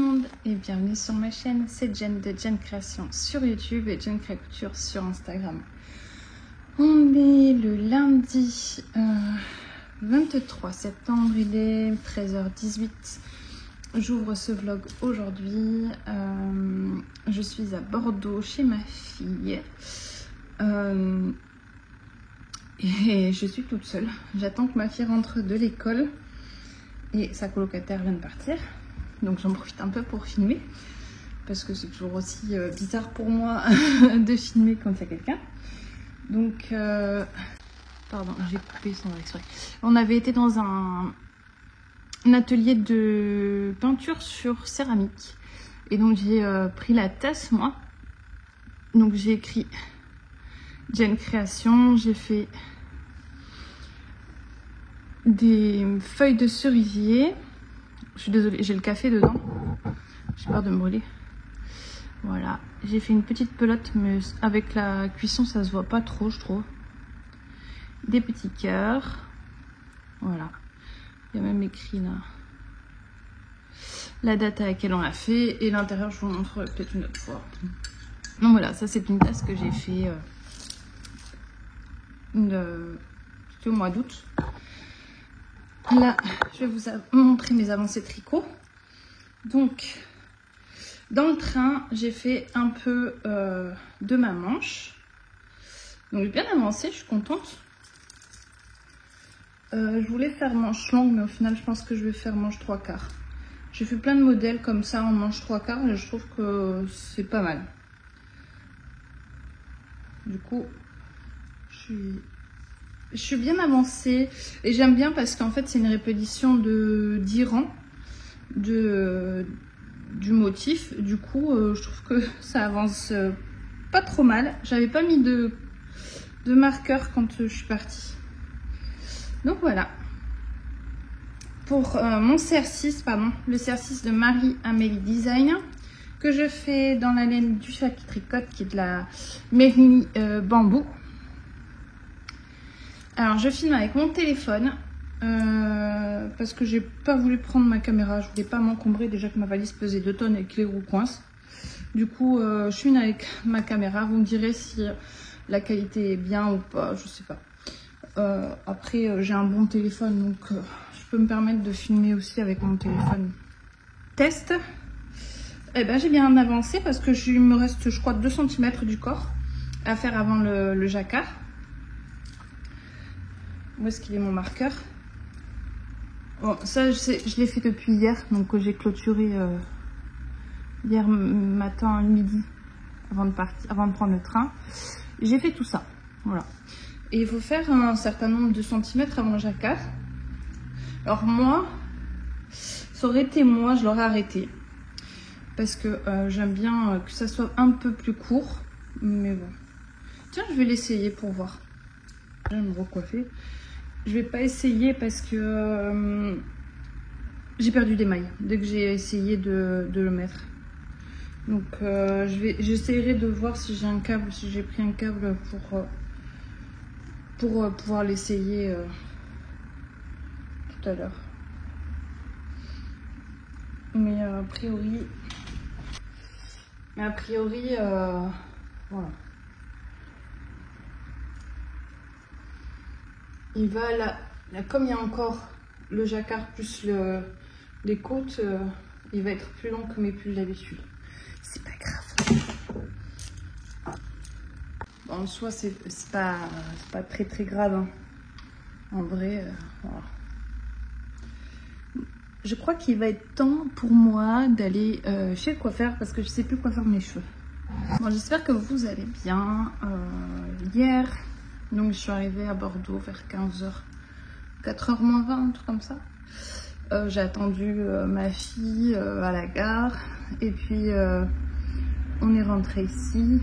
monde et bienvenue sur ma chaîne, c'est Jen de Jen Création sur YouTube et Jen Crée Couture sur Instagram. On est le lundi 23 septembre, il est 13h18. J'ouvre ce vlog aujourd'hui. Je suis à Bordeaux chez ma fille. Et je suis toute seule. J'attends que ma fille rentre de l'école. Et sa colocataire vient de partir. Donc j'en profite un peu pour filmer. Parce que c'est toujours aussi bizarre pour moi de filmer quand il y a quelqu'un. Donc... Pardon, j'ai coupé sans exprès. On avait été dans un atelier de peinture sur céramique. Et donc j'ai pris la tasse, moi. Donc j'ai écrit Jen Création. J'ai fait des feuilles de cerisier. Je suis désolée, j'ai le café dedans. J'ai peur de me brûler. Voilà, j'ai fait une petite pelote, mais avec la cuisson ça se voit pas trop, je trouve. Des petits cœurs. Voilà. Il y a même écrit là la date à laquelle on l'a fait. Et l'intérieur, je vous montre peut-être une autre fois. Donc voilà, ça c'est une tasse que j'ai fait c'était au mois d'août. Là, je vais vous montrer mes avancées tricot. Donc, dans le train, j'ai fait un peu de ma manche. Donc, j'ai bien avancé, je suis contente. Je voulais faire manche longue, mais au final, je pense que je vais faire manche 3/4. J'ai fait plein de modèles comme ça en manche 3/4 et je trouve que c'est pas mal. Du coup, je suis bien avancée et j'aime bien parce qu'en fait, c'est une répétition d'Iran du motif. Du coup, je trouve que ça avance pas trop mal. J'avais pas mis de marqueur quand je suis partie. Donc voilà. Pour mon CR6, pardon, le CR6 de Marie-Amélie Design, que je fais dans la laine du Shaki Tricote, qui est de la Merino bambou. Alors je filme avec mon téléphone, parce que j'ai pas voulu prendre ma caméra, je voulais pas m'encombrer, déjà que ma valise pesait 2 tonnes et que les roues coincent. Du coup, je filme avec ma caméra, vous me direz si la qualité est bien ou pas, je sais pas. Après, j'ai un bon téléphone, donc je peux me permettre de filmer aussi avec mon téléphone. Test. Eh ben, j'ai bien avancé parce que il me reste, je crois, 2 cm du corps à faire avant le jacquard. Où est-ce qu'il est mon marqueur? Bon, ça, je l'ai fait depuis hier, donc j'ai clôturé hier matin, midi, avant de prendre le train. J'ai fait tout ça, voilà. Et il faut faire un certain nombre de centimètres avant le jacquard. Alors moi, ça aurait été moi, je l'aurais arrêté. Parce que j'aime bien que ça soit un peu plus court. Mais bon. Tiens, je vais l'essayer pour voir. Je vais me recoiffer. Je vais pas essayer parce que j'ai perdu des mailles dès que j'ai essayé de le mettre. Donc j'essaierai de voir si j'ai un câble, si j'ai pris un câble pour pouvoir l'essayer tout à l'heure. Mais a priori, voilà. Il va là, comme il y a encore le jacquard plus les côtes, il va être plus long que mes pulls d'habitude. C'est pas grave. Bon, en soi, c'est pas très grave. Hein. En vrai, voilà. Je crois qu'il va être temps pour moi d'aller chez le coiffeur parce que je sais plus quoi faire de mes cheveux. Bon, j'espère que vous allez bien. Hier, donc je suis arrivée à Bordeaux vers 15h, 4h moins 20, un truc comme ça. J'ai attendu ma fille à la gare et puis on est rentré ici.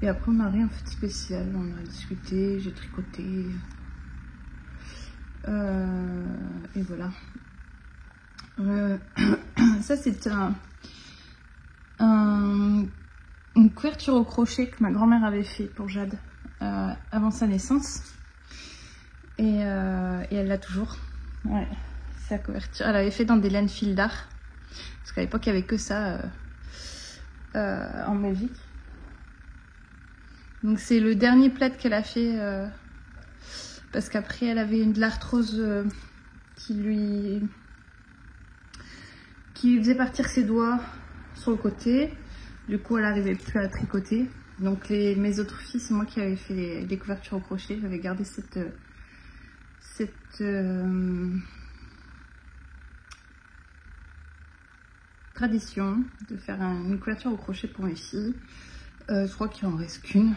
Et après on n'a rien fait de spécial, on a discuté, j'ai tricoté. Et voilà. Ça c'est une couverture au crochet que ma grand-mère avait fait pour Jade avant sa naissance. Et elle l'a toujours. Ouais, sa couverture. Elle avait fait dans des laines fil d'art. Parce qu'à l'époque, il n'y avait que ça en Belgique. Donc c'est le dernier plaid qu'elle a fait. Parce qu'après, elle avait de l'arthrose qui lui faisait partir ses doigts sur le côté. Du coup, elle n'arrivait plus à tricoter. Donc mes autres filles, c'est moi qui avais fait les couvertures au crochet. J'avais gardé cette tradition de faire une couverture au crochet pour mes filles. Je crois qu'il en reste qu'une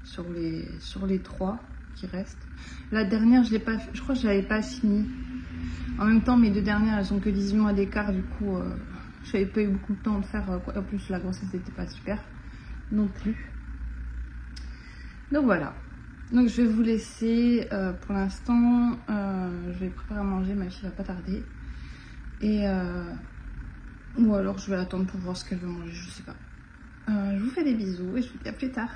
sur les 3 qui restent. La dernière, je l'ai pas fait, je crois que je l'avais pas fini. En même temps, mes 2 dernières, elles ont que 18 mois d'écart, du coup, je n'avais pas eu beaucoup de temps de faire. En plus, la grossesse n'était pas super non plus. Donc voilà. Donc je vais vous laisser pour l'instant. Je vais préparer à manger, ma fille va pas tarder. Et ou alors je vais attendre pour voir ce qu'elle veut manger, je sais pas. Je vous fais des bisous et je vous dis à plus tard.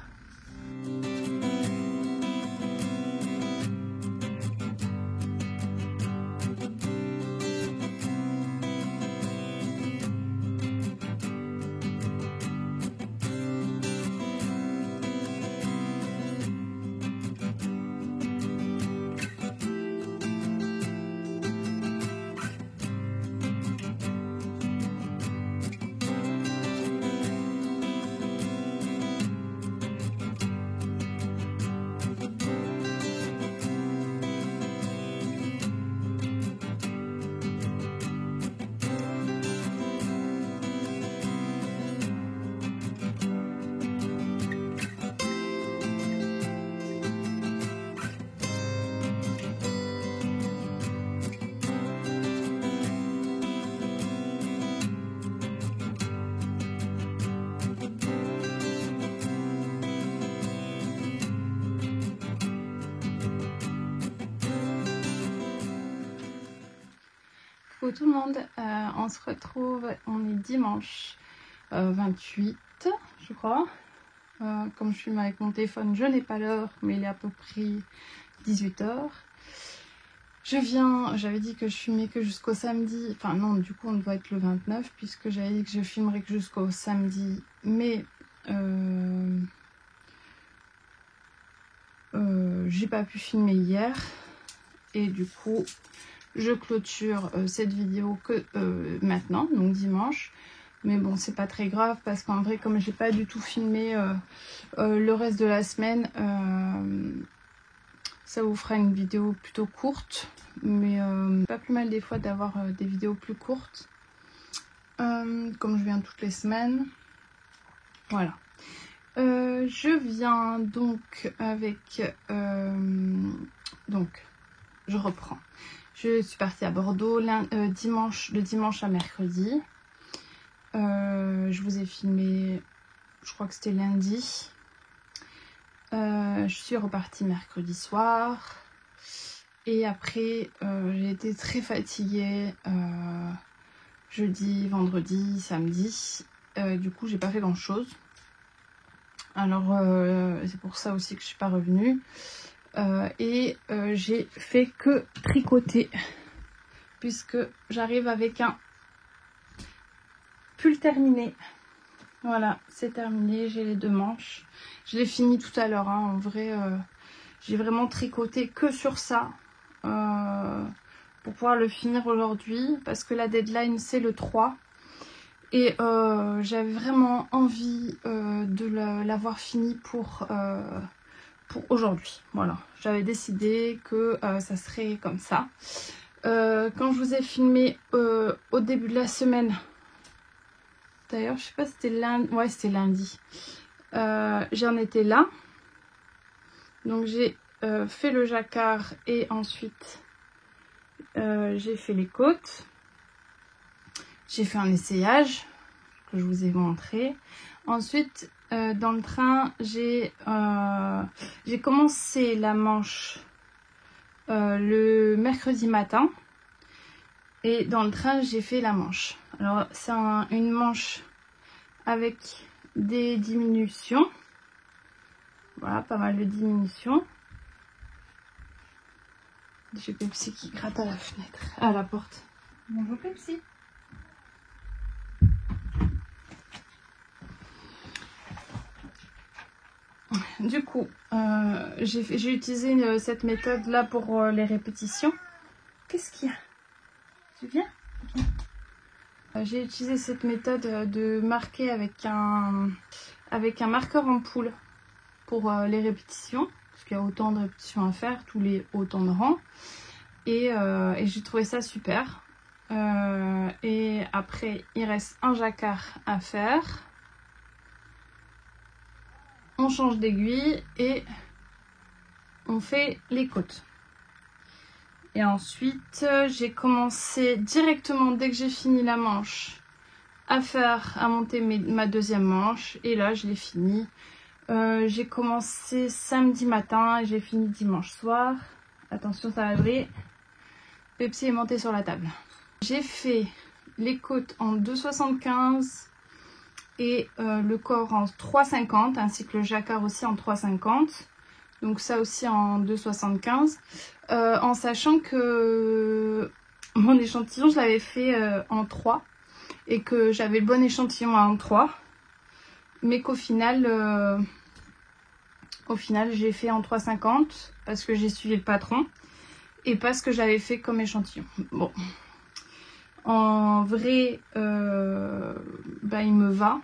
Coucou tout le monde, on se retrouve, on est dimanche 28 je crois. Comme je filme avec mon téléphone, je n'ai pas l'heure, mais il est à peu près 18 h. J'avais dit que je filmais que jusqu'au samedi, enfin non, du coup on doit être le 29 puisque j'avais dit que je filmerais que jusqu'au samedi, mais j'ai pas pu filmer hier et du coup je clôture cette vidéo que maintenant, donc dimanche. Mais bon, c'est pas très grave parce qu'en vrai, comme j'ai pas du tout filmé le reste de la semaine, ça vous fera une vidéo plutôt courte. Mais pas plus mal des fois d'avoir des vidéos plus courtes. Comme je viens toutes les semaines. Voilà. Je viens donc avec... donc, je reprends. Je suis partie à Bordeaux le dimanche à mercredi. Je vous ai filmé, je crois que c'était lundi. Je suis repartie mercredi soir. Et après, j'ai été très fatiguée jeudi, vendredi, samedi. Du coup, j'ai pas fait grand chose. Alors, c'est pour ça aussi que je suis pas revenue. J'ai fait que tricoter puisque j'arrive avec un pull terminé. Voilà, c'est terminé, j'ai les 2 manches. Je l'ai fini tout à l'heure, hein. En vrai, j'ai vraiment tricoté que sur ça pour pouvoir le finir aujourd'hui parce que la deadline c'est le 3 et j'avais vraiment envie de l'avoir fini pour aujourd'hui. Voilà, j'avais décidé que ça serait comme ça. Quand je vous ai filmé au début de la semaine, d'ailleurs je sais pas si c'était lundi, ouais c'était lundi, j'en étais là. Donc j'ai fait le jacquard et ensuite j'ai fait les côtes. J'ai fait un essayage que je vous ai montré. Ensuite dans le train j'ai commencé la manche le mercredi matin et dans le train j'ai fait la manche. Alors c'est une manche avec des diminutions, voilà, pas mal de diminutions. J'ai Pepsi qui gratte à la fenêtre, à la porte. Bonjour Pepsi. du coup, j'ai utilisé cette méthode là pour les répétitions. Qu'est-ce qu'il y a? Tu viens? J'ai utilisé cette méthode de marquer avec un marqueur en poule pour les répétitions, parce qu'il y a autant de répétitions à faire, tous les autant de rangs, et j'ai trouvé ça super. Et après, il reste un jacquard à faire. On change d'aiguille et on fait les côtes. Et ensuite, j'ai commencé directement, dès que j'ai fini la manche, à monter ma deuxième manche. Et là, je l'ai fini. J'ai commencé samedi matin et j'ai fini dimanche soir. Attention, ça va briller. Pepsi est monté sur la table. J'ai fait les côtes en 2,75 et le corps en 3,50, ainsi que le jacquard aussi en 3,50. Donc ça aussi en 2,75. En sachant que mon échantillon, je l'avais fait en 3 et que j'avais le bon échantillon en 3. Mais qu'au final, j'ai fait en 3,50 parce que j'ai suivi le patron et parce que j'avais fait comme échantillon. Bon, en vrai, il me va.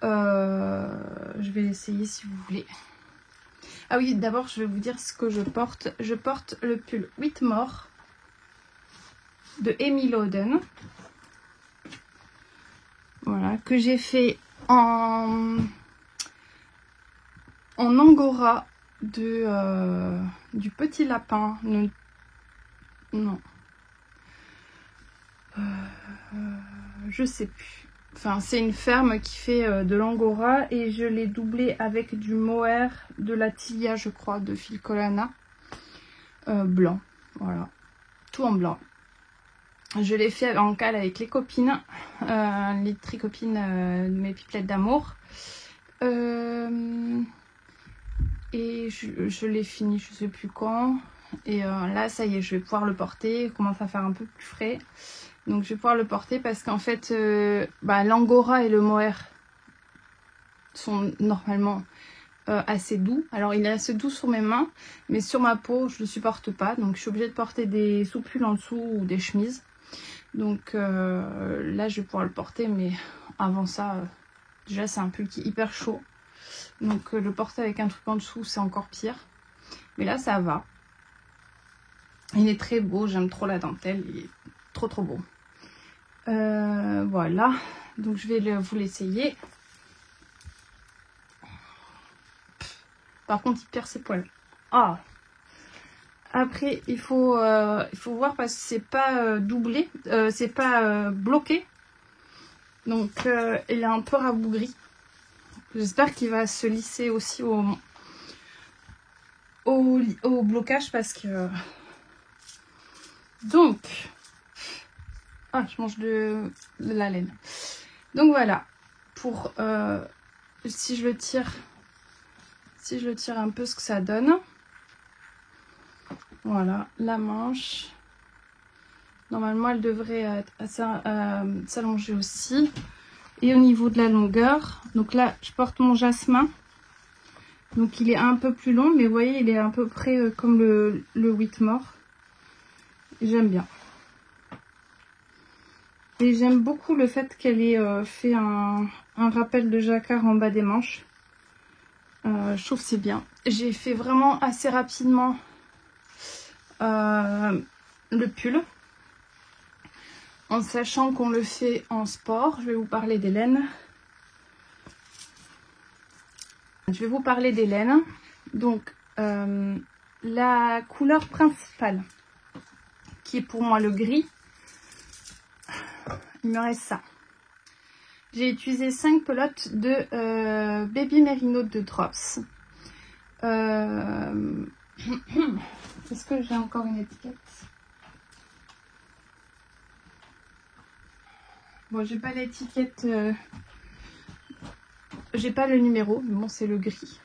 Je vais l'essayer si vous voulez. Ah oui, d'abord, je vais vous dire ce que je porte. Je porte le pull Whitmore de Emmy Lowden. Voilà, que j'ai fait en angora du petit lapin. Non. Je sais plus. Enfin, c'est une ferme qui fait de l'angora et je l'ai doublé avec du mohair de la Tilia, je crois, de Filcolana. Blanc, voilà. Tout en blanc. Je l'ai fait en cale avec les copines, les tricopines de mes pipelettes d'amour. Et je l'ai fini, je sais plus quand. Et là, ça y est, je vais pouvoir le porter. Il commence à faire un peu plus frais. Donc je vais pouvoir le porter parce qu'en fait, l'angora et le mohair sont normalement assez doux. Alors il est assez doux sur mes mains, mais sur ma peau, je ne le supporte pas. Donc je suis obligée de porter des sous-pulls en dessous ou des chemises. Donc là, je vais pouvoir le porter, mais avant ça, déjà c'est un pull qui est hyper chaud. Donc le porter avec un truc en dessous, c'est encore pire. Mais là, ça va. Il est très beau, j'aime trop la dentelle, il est trop beau. Voilà, donc je vais vous l'essayer. Par contre, il perd ses poils. Ah. Après, il faut voir parce que c'est pas doublé, c'est pas bloqué. Donc, il est un peu rabougri. J'espère qu'il va se lisser aussi au blocage parce que... Donc... Ah, je mange de la laine. Donc voilà, pour si je le tire un peu ce que ça donne. Voilà, la manche. Normalement, elle devrait s'allonger aussi. Et au niveau de la longueur, donc là, je porte mon jasmin. Donc il est un peu plus long, mais vous voyez, il est à peu près comme le Whitmore. J'aime bien. Et j'aime beaucoup le fait qu'elle ait fait un rappel de jacquard en bas des manches. Je trouve que c'est bien. J'ai fait vraiment assez rapidement le pull. En sachant qu'on le fait en sport. Je vais vous parler des laines. Donc, la couleur principale, qui est pour moi le gris. Il me reste ça. J'ai utilisé 5 pelotes de Baby Merino de Drops. Est-ce que j'ai encore une étiquette? Bon, j'ai pas l'étiquette. J'ai pas le numéro, mais bon, c'est le gris.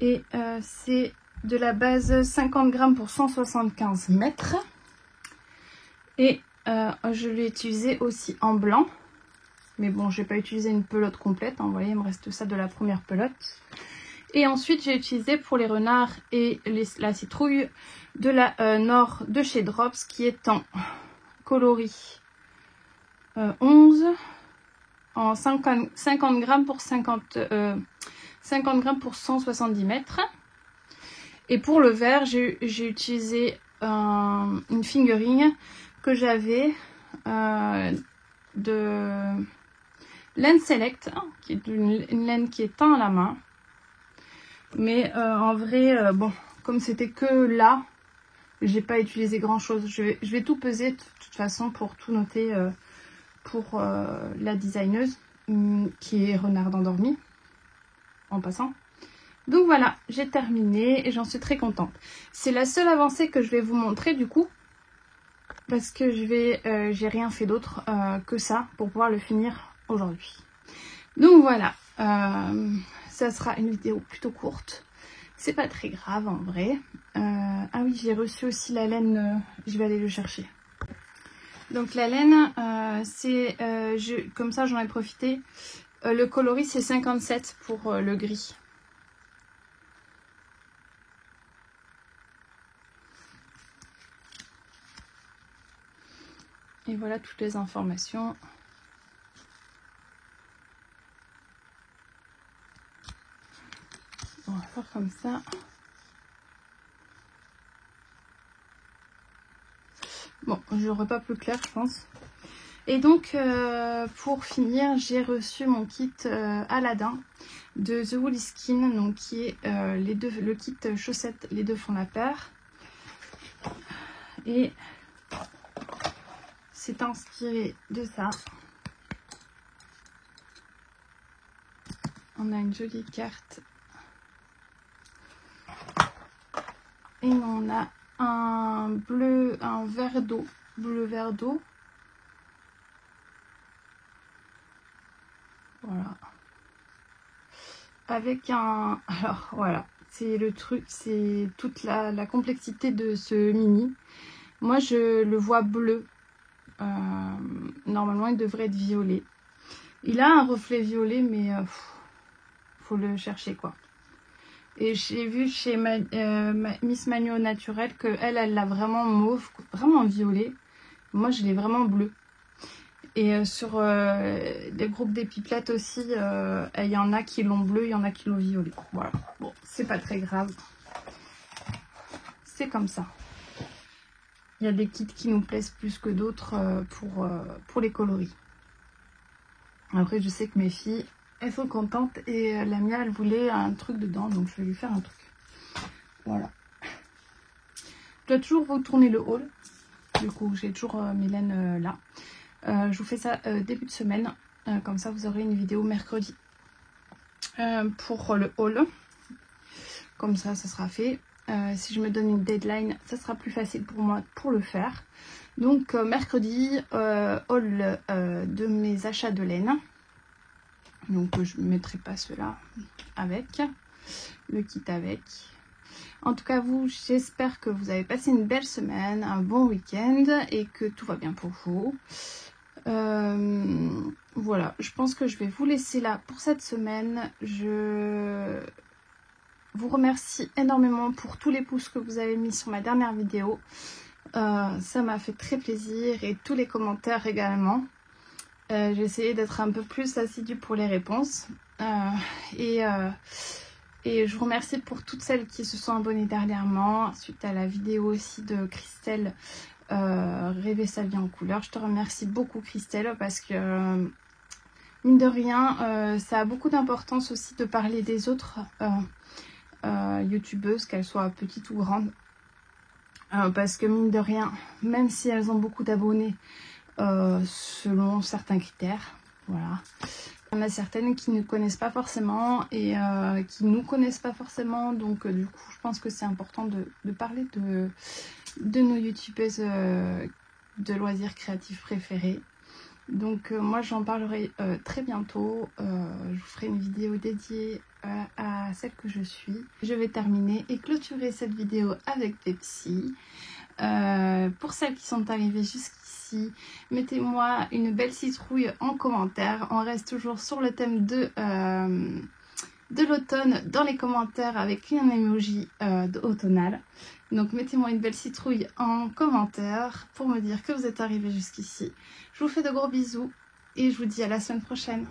Et c'est de la base 50 grammes pour 175 mètres. Et je l'ai utilisé aussi en blanc. Mais bon, j'ai pas utilisé une pelote complète, hein, vous voyez, il me reste ça de la première pelote. Et ensuite, j'ai utilisé pour les renards et la citrouille de la Nord de chez Drops, qui est en coloris 11, en 50 grammes pour 50 grammes pour 170 mètres. Et pour le vert, j'ai utilisé une fingering que j'avais de laine select, qui est une laine qui est teint à la main. Mais en vrai, bon, comme c'était que là, j'ai pas utilisé grand chose. Je vais tout peser de toute façon pour tout noter pour la designeuse qui est renard endormi en passant. Donc voilà, j'ai terminé et j'en suis très contente. C'est la seule avancée que je vais vous montrer du coup, parce que j'ai rien fait d'autre que ça pour pouvoir le finir aujourd'hui. Donc voilà, ça sera une vidéo plutôt courte. C'est pas très grave en vrai. Ah oui, j'ai reçu aussi la laine, je vais aller le chercher. Donc la laine, c'est comme ça j'en ai profité. Le coloris c'est 57 pour le gris. Et voilà toutes les informations. On va faire comme ça. Bon, j'aurai pas plus clair, je pense. Et donc, pour finir, j'ai reçu mon kit Aladdin de The Woolly Skin, donc qui est le kit chaussettes, les deux font la paire. Et c'est inspiré de ça. On a une jolie carte. Et on a un bleu, un vert d'eau, bleu vert d'eau. Voilà. Avec un... Alors voilà, c'est le truc, c'est toute la complexité de ce mini. Moi je le vois bleu. Normalement il devrait être violet. Il a un reflet violet mais faut le chercher quoi. Et j'ai vu chez Miss Manu Naturel que elle l'a vraiment mauve, vraiment violet. Moi je l'ai vraiment bleu. Et sur les groupes des pipelettes aussi, il y en a qui l'ont bleu, il y en a qui l'ont violet. Voilà, bon, c'est pas très grave. C'est comme ça. Il y a des kits qui nous plaisent plus que d'autres pour les coloris. Après, je sais que mes filles, elles sont contentes et la mienne, elle voulait un truc dedans, donc je vais lui faire un truc. Voilà. Je dois toujours vous tourner le haul. Du coup, j'ai toujours mes laines là. Je vous fais ça début de semaine. Comme ça, vous aurez une vidéo mercredi pour le haul. Comme ça, ça sera fait. Si je me donne une deadline, ça sera plus facile pour moi pour le faire. Donc, mercredi, haul de mes achats de laine. Donc, je ne mettrai pas cela avec. Le kit avec. En tout cas, vous, j'espère que vous avez passé une belle semaine, un bon week-end et que tout va bien pour vous. Voilà, je pense que je vais vous laisser là pour cette semaine. Je vous remercie énormément pour tous les pouces que vous avez mis sur ma dernière vidéo. Ça m'a fait très plaisir et tous les commentaires également. J'ai essayé d'être un peu plus assidue pour les réponses. Et je vous remercie pour toutes celles qui se sont abonnées dernièrement, suite à la vidéo aussi de Christelle, Rêver sa vie en couleur. Je te remercie beaucoup Christelle parce que mine de rien, ça a beaucoup d'importance aussi de parler des autres youtubeuses, qu'elles soient petites ou grandes. Parce que mine de rien, même si elles ont beaucoup d'abonnés selon certains critères, voilà. Il y en a certaines qui ne connaissent pas forcément et qui nous connaissent pas forcément. Donc du coup, je pense que c'est important de parler de nos youtubeuses de loisirs créatifs préférées. Donc moi, j'en parlerai très bientôt. Je vous ferai une vidéo dédiée à celle que je suis. Je vais terminer et clôturer cette vidéo avec Pepsi. Pour celles qui sont arrivées jusqu'ici, jusqu'ici. Mettez-moi une belle citrouille en commentaire. On reste toujours sur le thème de l'automne dans les commentaires avec un emoji automnal. Donc mettez-moi une belle citrouille en commentaire pour me dire que vous êtes arrivé jusqu'ici. Je vous fais de gros bisous et je vous dis à la semaine prochaine.